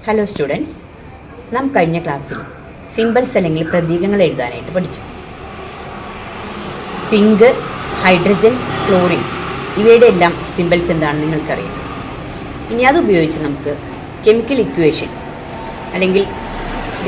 Hello students, നാം കഴിഞ്ഞ ക്ലാസ്സിൽ സിംബൽസ് അല്ലെങ്കിൽ പ്രതീകങ്ങൾ എഴുതാനായിട്ട് പഠിച്ചു. സിങ്ക്, ഹൈഡ്രജൻ, ക്ലോറിൻ ഇവയുടെ എല്ലാം സിംബൽസ് എന്താണെന്ന് നിങ്ങൾക്കറിയാം. ഇനി അതുപയോഗിച്ച് നമുക്ക് കെമിക്കൽ ഇക്വേഷൻസ് അല്ലെങ്കിൽ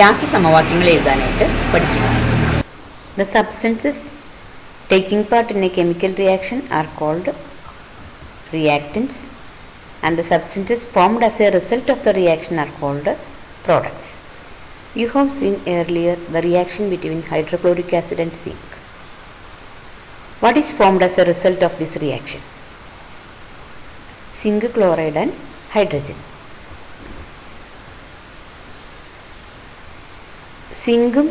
രാസസമവാക്യങ്ങൾ എഴുതാനായിട്ട് പഠിക്കുക. The substances taking part in a chemical reaction are called reactants, and the substances formed as a result of the reaction are called products. You have seen earlier the reaction between hydrochloric acid and zinc. What is formed as a result of this reaction? Zinc chloride and hydrogen. സിങ്കും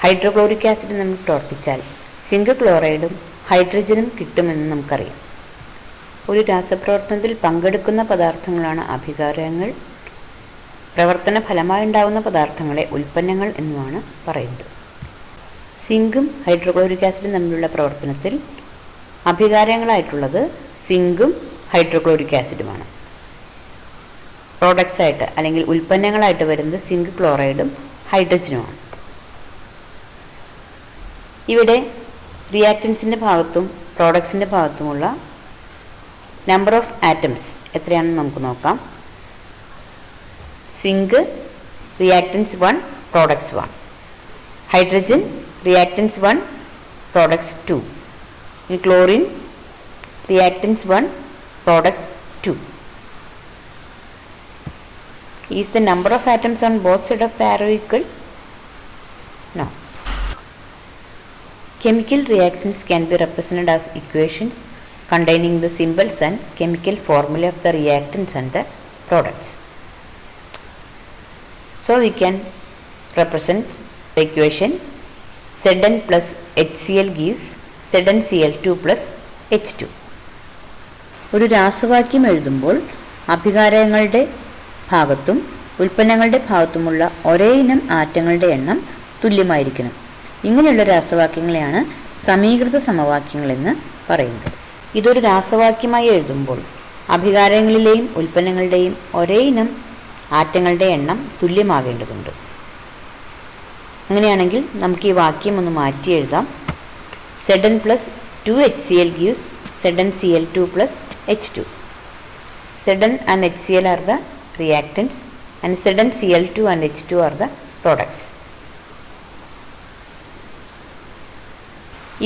hydrochloric ആസിഡും നമ്മൾ പ്രവർത്തിച്ചാൽ zinc ക്ലോറൈഡും ഹൈഡ്രജനും കിട്ടുമെന്ന് നമുക്കറിയാം. ഒരു രാസപ്രവർത്തനത്തിൽ പങ്കെടുക്കുന്ന പദാർത്ഥങ്ങളാണ് അഭികാരങ്ങൾ. പ്രവർത്തന ഫലമായി ഉണ്ടാകുന്ന പദാർത്ഥങ്ങളെ ഉൽപ്പന്നങ്ങൾ എന്നുമാണ് പറയുന്നത്. സിങ്കും ഹൈഡ്രോക്ലോറിക് ആസിഡും തമ്മിലുള്ള പ്രവർത്തനത്തിൽ അഭികാരങ്ങളായിട്ടുള്ളത് സിങ്കും ഹൈഡ്രോക്ലോറിക് ആസിഡുമാണ്. പ്രോഡക്ട്സ് ആയിട്ട് അല്ലെങ്കിൽ ഉൽപ്പന്നങ്ങളായിട്ട് വരുന്നത് സിങ്ക് ക്ലോറൈഡും ഹൈഡ്രജനുമാണ്. ഇവിടെ റിയാക്റ്റൻസിൻ്റെ ഭാഗത്തും പ്രോഡക്ട്സിൻ്റെ ഭാഗത്തുമുള്ള നമ്പർ ഓഫ് ആറ്റംസ് എത്രയാണെന്ന് നമുക്ക് നോക്കാം. Zinc reactants 1, products 1. Hydrogen reactants 1, products 2. Chlorine reactants 1, products 2. Is the number of atoms on both sides of the arrow equal? No. Chemical reactions can be represented as equations containing the symbols and chemical formula of the reactants and the products. So we can represent the equation Zn plus HCl gives ZnCl2 plus H2. ഒരു രാസവാക്യം എഴുതുമ്പോൾ അഭികാരങ്ങളുടെ ഭാഗത്തും ഉൽപ്പന്നങ്ങളുടെ ഭാഗത്തുമുള്ള ഒരേ ഇനം ആറ്റങ്ങളുടെ എണ്ണം തുല്യമായിരിക്കണം. ഇങ്ങനെയുള്ള രാസവാക്യങ്ങളെയാണ് സമീകൃത സമവാക്യങ്ങൾ എന്ന് പറയുന്നത്. ഇതൊരു രാസവാക്യമായി എഴുതുമ്പോൾ അഭികാരങ്ങളിലെയും ഉൽപ്പന്നങ്ങളുടെയും ഒരേ ഇനം ആറ്റങ്ങളുടെ എണ്ണം തുല്യമാകേണ്ടതുണ്ട്. അങ്ങനെയാണെങ്കിൽ നമുക്ക് ഈ വാക്യം ഒന്ന് മാറ്റി എഴുതാം. Zn plus 2HCl gives ZnCl2 plus H2. Zn and HCl are the reactants and ZnCl2 and H2 are the products.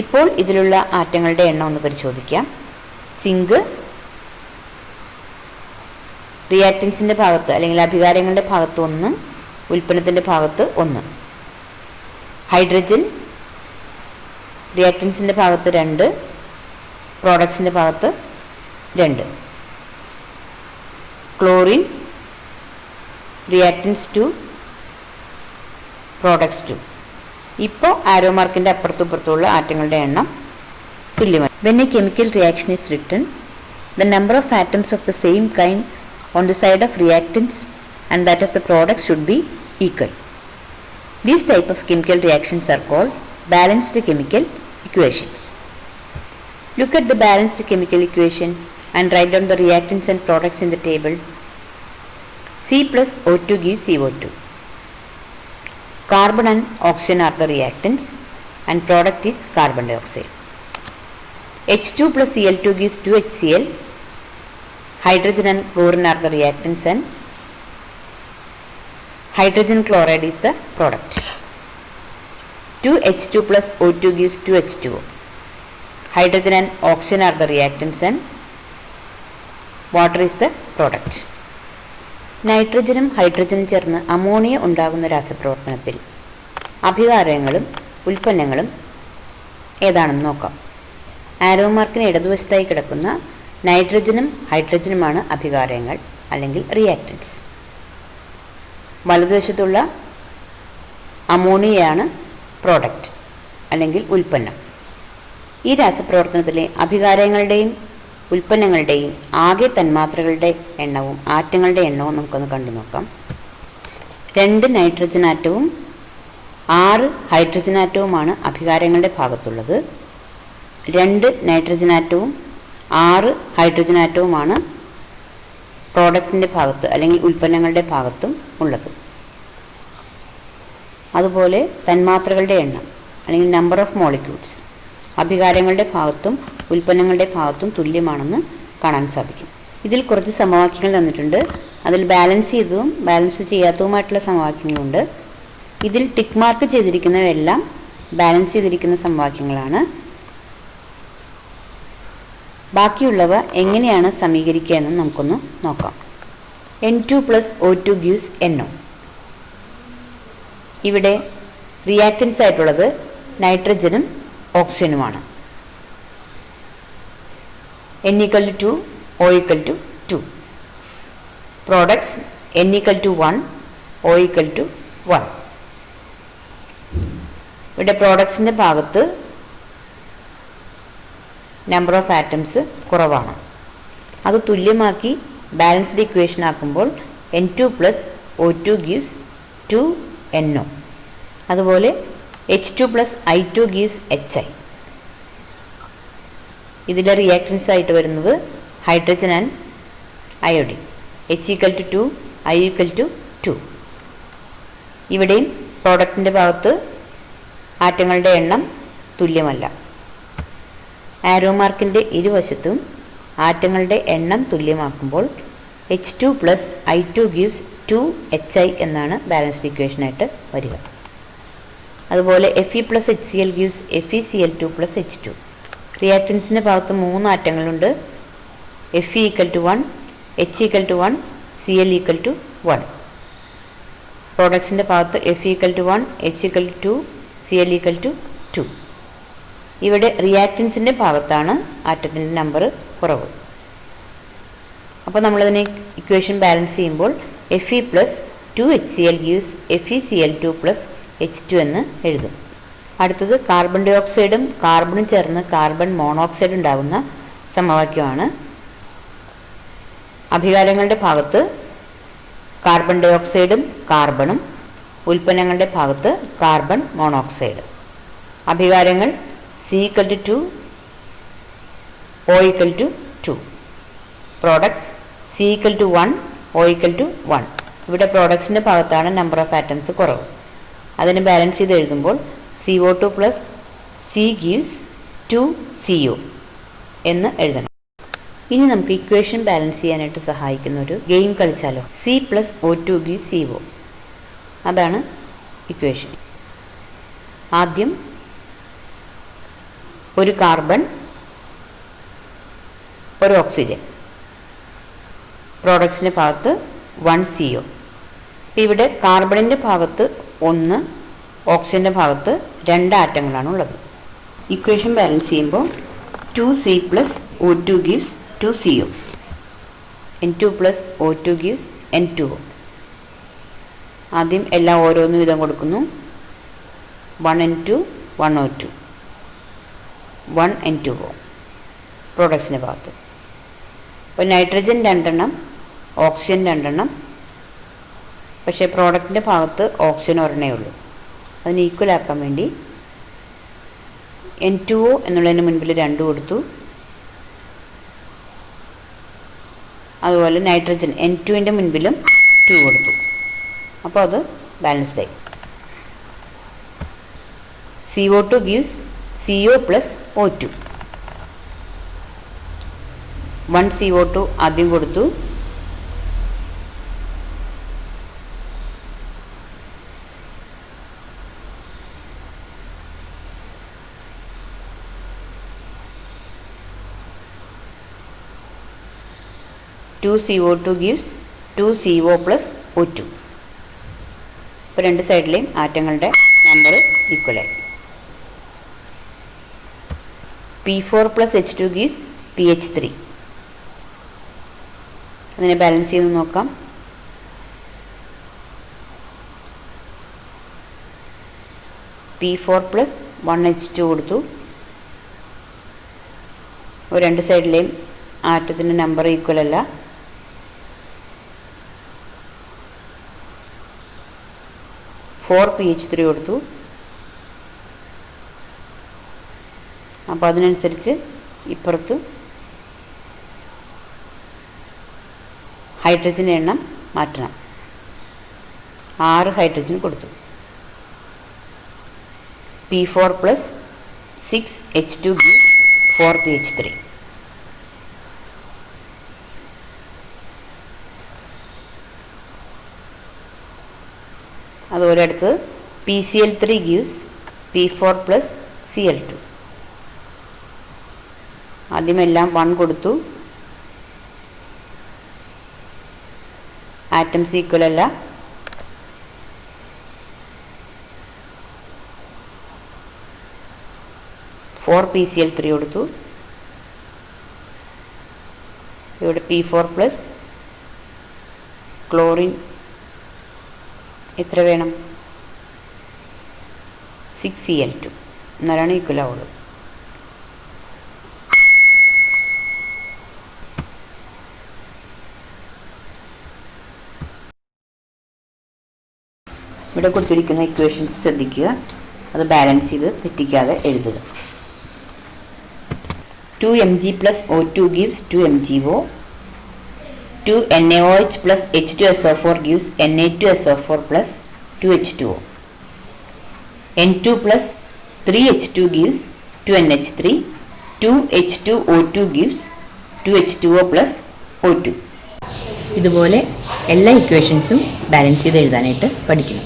ഇപ്പോൾ ഇതിലുള്ള ആറ്റങ്ങളുടെ എണ്ണം ഒന്ന് പരിശോധിക്കാം. സിങ്ക് റിയാക്റ്റൻസിൻ്റെ ഭാഗത്ത് അല്ലെങ്കിൽ അഭികാരങ്ങളുടെ ഭാഗത്ത് 1, ഉൽപ്പന്നത്തിൻ്റെ ഭാഗത്ത് 1. ഹൈഡ്രജൻ റിയാക്റ്റൻസിൻ്റെ ഭാഗത്ത് 2, പ്രോഡക്ട്സിൻ്റെ ഭാഗത്ത് 2. Chlorine reactance 2, products 2. ഇപ്പോൾ ആരോ മാർക്കിൻ്റെ അപ്പുറത്തുള്ള ആറ്റങ്ങളുടെ എണ്ണം തുല്യമായി. When a chemical reaction is written, the number of atoms of the same kind on the side of reactants and that of the products should be equal. These type of chemical reactions are called balanced chemical equations. Look at the balanced chemical equation and write down the reactants and products in the table. C plus O2 gives CO2. Carbon and oxygen are the reactants and product is carbon dioxide. H2 plus Cl2 gives 2HCl. Hydrogen and chlorine are the reactants and hydrogen chloride is the product. 2H2 plus O2 gives 2H2O. Hydrogen and oxygen are the reactants and water is the product. നൈട്രജനും ഹൈഡ്രജനും ചേർന്ന് ammonia ഉണ്ടാകുന്ന രാസപ്രവർത്തനത്തിൽ അഭികാരങ്ങളും ഉൽപ്പന്നങ്ങളും ഏതാണെന്ന് നോക്കാം. ആരോ മാർക്കിന് ഇടതുവശത്തായി കിടക്കുന്ന നൈട്രജനും ഹൈഡ്രജനുമാണ് അഭികാരങ്ങൾ അല്ലെങ്കിൽ reactance. വലതുവശത്തുള്ള അമോണിയയാണ് പ്രോഡക്റ്റ് അല്ലെങ്കിൽ ഉൽപ്പന്നം. ഈ രാസപ്രവർത്തനത്തിലെ അഭികാരങ്ങളുടെയും ഉൽപ്പന്നങ്ങളുടെയും ആകെ തന്മാത്രകളുടെ എണ്ണവും ആറ്റങ്ങളുടെ എണ്ണവും നമുക്കൊന്ന് കണ്ടു നോക്കാം. 2 നൈട്രജൻ ആറ്റവും 6 ഹൈഡ്രജൻ ആറ്റവുമാണ് അഭികാരങ്ങളുടെ ഭാഗത്തുള്ളത്. 2 നൈട്രജൻ ആറ്റവും 6 ഹൈഡ്രജൻ ആറ്റവുമാണ് പ്രോഡക്റ്റിൻ്റെ ഭാഗത്ത് അല്ലെങ്കിൽ ഉൽപ്പന്നങ്ങളുടെ ഭാഗത്തും ഉള്ളത്. അതുപോലെ തന്മാത്രകളുടെ എണ്ണം അല്ലെങ്കിൽ നമ്പർ ഓഫ് മോളിക്യൂൾസ് അഭികാരങ്ങളുടെ ഭാഗത്തും ഉൽപ്പന്നങ്ങളുടെ ഭാഗത്തും തുല്യമാണെന്ന് കാണാൻ സാധിക്കും. ഇതിൽ കുറച്ച് സമവാക്യങ്ങൾ തന്നിട്ടുണ്ട്. അതിൽ ബാലൻസ് ചെയ്തതും ബാലൻസ് ചെയ്യാത്തതുമായിട്ടുള്ള സമവാക്യങ്ങളുണ്ട്. ഇതിൽ ടിക്ക് മാർക്ക് ചെയ്തിരിക്കുന്നവയെല്ലാം ബാലൻസ് ചെയ്തിരിക്കുന്ന സമവാക്യങ്ങളാണ്. ബാക്കിയുള്ളവ എങ്ങനെയാണ് സമീകരിക്കുക എന്നും നമുക്കൊന്ന് നോക്കാം. N2 + O2 gives NO. ഇവിടെ റിയാക്റ്റൻസ് ആയിട്ടുള്ളത് നൈട്രജനും ഓക്സിജനുമാണ്. N = 2, O = 2. Products N = 1, O = 1. ഇവിടെ പ്രോഡക്ട്സിൻ്റെ ഭാഗത്ത് നമ്പർ ഓഫ് ആറ്റംസ് കുറവാണ്. അത് തുല്യമാക്കി ബാലൻസ്ഡ് ഇക്വേഷൻ ആക്കുമ്പോൾ N2 + O2 gives 2NO. അതുപോലെ H2 + I2 gives HI. ഇതിലെ റിയാക്റ്റൻസ് ആയിട്ട് വരുന്നത് hydrogen and iodine. H = 2, I = 2. ഇവിടെയും പ്രോഡക്റ്റിൻ്റെ ഭാഗത്ത് ആറ്റങ്ങളുടെ എണ്ണം തുല്യമല്ല. ആരോ മാർക്കിൻ്റെ ഇരുവശത്തും ആറ്റങ്ങളുടെ എണ്ണം തുല്യമാക്കുമ്പോൾ H2 + I2 gives 2HI എന്നാണ് ബാലൻസ്ഡ് ഇക്വേഷനായിട്ട് വരിക. അതുപോലെ Fe + HCl gives FeCl2 + H2. റിയാക്റ്റൻസിൻ്റെ ഭാഗത്ത് 3 ആറ്റങ്ങളുണ്ട്. Fe = 1, H = 1, Cl = 1. പ്രോഡക്ട്സിൻ്റെ ഭാഗത്ത് Fe = 1, H = 2, Cl = 2. ഇവിടെ റിയാക്റ്റൻസിൻ്റെ ഭാഗത്താണ് ആറ്റത്തിൻ്റെ നമ്പർ കുറവ്. അപ്പോൾ നമ്മളതിനെ ഇക്വേഷൻ ബാലൻസ് ചെയ്യുമ്പോൾ Fe + 2HCl gives FeCl2 + H2 എന്ന് എഴുതും. അടുത്തത് കാർബൺ ഡൈ ഓക്സൈഡും കാർബണും ചേർന്ന് കാർബൺ മോണോക്സൈഡ് ഉണ്ടാകുന്ന സമവാക്യമാണ്. അഭികാരങ്ങളുടെ ഭാഗത്ത് കാർബൺ ഡൈ ഓക്സൈഡും കാർബണും, ഉൽപ്പന്നങ്ങളുടെ ഭാഗത്ത് കാർബൺ മോണോക്സൈഡ്. അഭികാരങ്ങൾ C = 2, O = 2. Products C = 1, O = 1. ഇവിടെ പ്രോഡക്ട്സിൻ്റെ ഭാഗത്താണ് നമ്പർ ഓഫ് ആറ്റംസ് കുറവ്. അതിന് ബാലൻസ് ചെയ്ത് എഴുതുമ്പോൾ CO2 + C gives 2CO എന്ന് എഴുതണം. ഇനി നമുക്ക് ഇക്വേഷൻ ബാലൻസ് ചെയ്യാനായിട്ട് സഹായിക്കുന്ന ഒരു ഗെയിം കളിച്ചാലോ. C + O2 gives CO. അതാണ് ഇക്വേഷൻ. ആദ്യം ഒരു കാർബൺ, ഒരു ഓക്സിജൻ, പ്രോഡക്ട്സിൻ്റെ ഭാഗത്ത് 1CO. ഇവിടെ കാർബണിൻ്റെ ഭാഗത്ത് 1, ഓക്സിജൻ്റെ ഭാഗത്ത് 2 ആറ്റങ്ങളാണ് ഉള്ളത്. ഇക്വേഷൻ ബാലൻസ് ചെയ്യുമ്പോൾ 2C + O2 gives 2CO. N2 + O2 gives N2O. ആദ്യം എല്ലാം ഓരോന്ന് വീതം കൊടുക്കുന്നു. 1N2, 1O2, 1N2O പ്രോഡക്ട്സിൻ്റെ ഭാഗത്ത്. അപ്പോൾ നൈട്രജൻ 2 എണ്ണം, ഓക്സിജൻ 2 എണ്ണം. പക്ഷേ പ്രോഡക്റ്റിൻ്റെ ഭാഗത്ത് ഓക്സിജൻ ഒരെണ്ണേ ഉള്ളൂ. അതിന് ഈക്വൽ ആക്കാൻ വേണ്ടി N2O എന്നുള്ളതിന് മുൻപിൽ 2 കൊടുത്തു. അതുപോലെ നൈട്രജൻ N2ൻ്റെ മുൻപിലും 2 കൊടുത്തു. അപ്പോൾ അത് ബാലൻസ്ഡ് ആയി. CO2 gives CO + O2. 1CO2 ആദ്യം കൊടുത്തു. CO2 gives 2CO + O2. ഇപ്പോൾ 2 സൈഡിലെയും ആറ്റങ്ങളുടെ number ഈക്വലായി. P4 + H2 gives PH3. അതിനെ ബാലൻസ് ചെയ്ത് നോക്കാം. P4 + 1H2 കൊടുത്തു. 2 സൈഡിലെയും ആറ്റത്തിൻ്റെ നമ്പർ ഈക്വൽ അല്ല. PH3 കൊടുത്തു. അപ്പോൾ അതിനനുസരിച്ച് ഇപ്പുറത്ത് ഹൈഡ്രജൻ്റെ എണ്ണം മാറ്റണം. 6 ഹൈഡ്രജൻ കൊടുത്തു. P4 plus 6H2 gives 4PH3. അതുപോലെ അടുത്ത് PCl3 gives P4 plus Cl2. ആദ്യമെല്ലാം 1 കൊടുത്തു. ആറ്റംസ് ഈക്വൽ അല്ല. PCl3 കൊടുത്തു. ഇവിടെ P4 പ്ലസ് ക്ലോറിൻ എത്ര വേണം? 6Cl2 എന്നാലാണ് ഈക്വൽ ആവുള്ളൂ. ഇവിടെ കൊടുത്തിരിക്കുന്ന ഇക്വേഷൻസ് ശ്രദ്ധിക്കുക, അത് ബാലൻസ് ചെയ്ത് തെറ്റിക്കാതെ എഴുതുക. 2Mg plus O2 gives 2MgO. 2NaOH plus H2SO4 gives Na2SO4 plus 2H2O. N2 plus 3H2 gives 2NH3. 2H2O2 gives 2H2O plus O2. ഇതുപോലെ എല്ലാ ഇക്വേഷൻസും ബാലൻസ് ചെയ്ത് എഴുതാനായിട്ട് പഠിക്കണം.